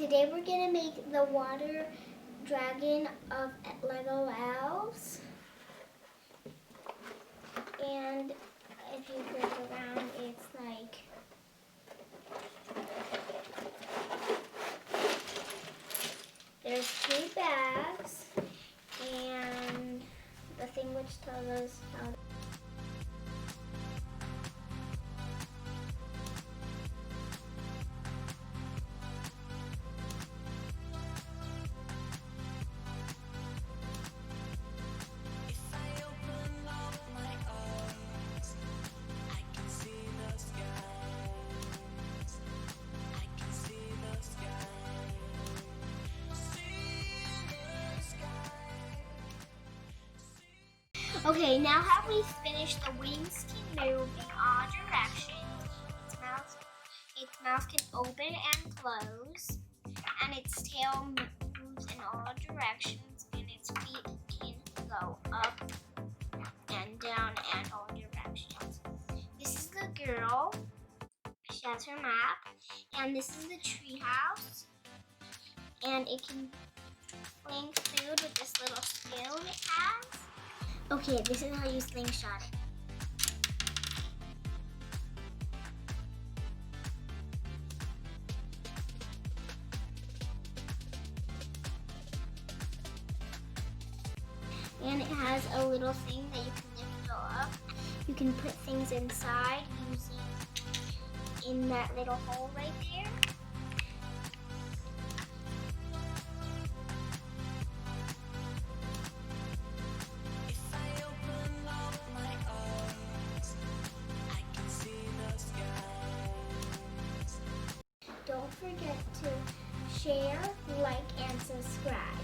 Today we're gonna make the water dragon of Lego Elves. And if you look around, it's like there's 2 bags and the thing which tells us how to Okay, now have we finished the wings can move in all directions. Its mouth can open and close, and its tail moves in all directions, and its feet can go up and down and all directions. This is the girl. She has her map, and this is the tree house, and it can fling food with this little spoon it has. Okay, this is how you slingshot it. And it has a little thing that you can lift up. You can put things inside using in that little hole right there. Don't forget to share, like, and subscribe.